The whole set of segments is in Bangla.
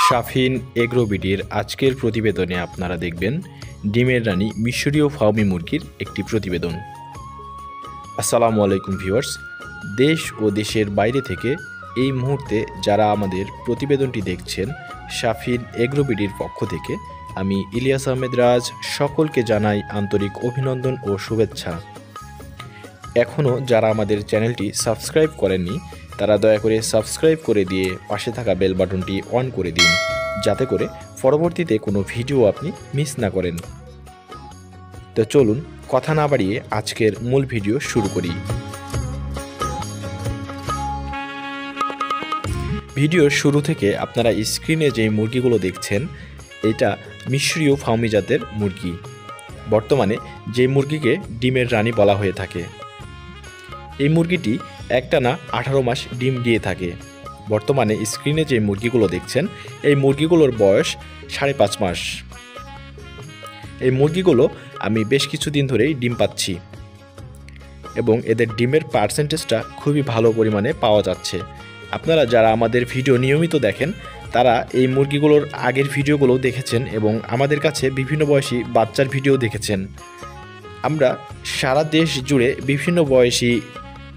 শাফিন এগ্রোবিডির আজকের প্রতিবেদনে আপনারা দেখবেন ডিমের রানী মিশরীয় ফার্মি মুরগির একটি প্রতিবেদন। আসসালামু আলাইকুম ভিউয়ার্স, দেশ ও দেশের বাইরে থেকে এই মুহূর্তে যারা আমাদের প্রতিবেদনটি দেখছেন, শাফিন এগ্রোবিডির পক্ষ থেকে আমি ইলিয়াস আহমেদ রাজ সকলকে জানাই আন্তরিক অভিনন্দন ও শুভেচ্ছা। এখনও যারা আমাদের চ্যানেলটি সাবস্ক্রাইব করেননি তারা দয়া করে সাবস্ক্রাইব করে দিয়ে পাশে থাকা বেল বাটনটি অন করে দিন, যাতে করে পরবর্তীতে কোনো ভিডিও আপনি মিস না করেন। তো চলুন কথা না বাড়িয়ে আজকের মূল ভিডিও শুরু করি। ভিডিওর শুরু থেকে আপনারা স্ক্রিনে যে মুরগিগুলো দেখছেন, এটা মিশরীয় ফার্মি জাতের মুরগি। বর্তমানে যে মুরগিকে ডিমের রানী বলা হয়ে থাকে। এই মুরগিটি একটানা 18 মাস ডিম দিয়ে থাকে। বর্তমানে স্ক্রিনে যে মুরগিগুলো দেখছেন, এই মুরগিগুলোর বয়স 5.5 মাস। এই মুরগিগুলো আমি বেশ কিছুদিন ধরেই ডিম পাচ্ছি এবং এদের ডিমের পার্সেন্টেজটা খুবই ভালো পরিমাণে পাওয়া যাচ্ছে। আপনারা যারা আমাদের ভিডিও নিয়মিত দেখেন তারা এই মুরগিগুলোর আগের ভিডিওগুলো দেখেছেন এবং আমাদের কাছে বিভিন্ন বয়সী বাচ্চার ভিডিও দেখেছেন। আমরা সারা দেশ জুড়ে বিভিন্ন বয়সী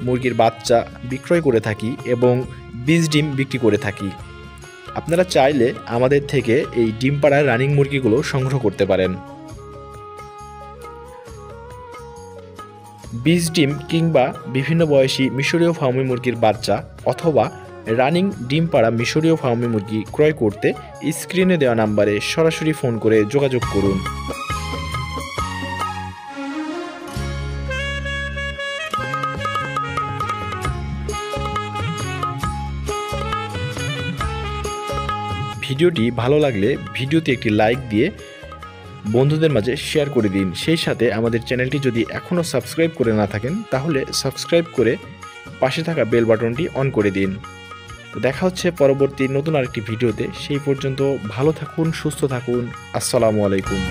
মুরগির বাচ্চা বিক্রয় করে থাকি এবং বীজ ডিম বিক্রি করে থাকি। আপনারা চাইলে আমাদের থেকে এই ডিম পাড়া রানিং মুরগিগুলো সংগ্রহ করতে পারেন। বীজ ডিম কিংবা বিভিন্ন বয়সী মিশরীয় ফার্মি মুরগির বাচ্চা অথবা রানিং ডিম পাড়া মিশরীয় ফার্মি মুরগি ক্রয় করতে স্ক্রিনে দেওয়া নাম্বারে সরাসরি ফোন করে যোগাযোগ করুন। ভিডিওটি ভালো লাগলে ভিডিওতে একটি লাইক দিয়ে বন্ধুদের মাঝে শেয়ার করে দিন। সেই সাথে আমাদের চ্যানেলটি যদি এখনও সাবস্ক্রাইব করে না থাকেন তাহলে সাবস্ক্রাইব করে পাশে থাকা বেল বাটনটি অন করে দিন। তো দেখা হচ্ছে পরবর্তী নতুন আরেকটি ভিডিওতে। সেই পর্যন্ত ভালো থাকুন, সুস্থ থাকুন। আসসালামু আলাইকুম।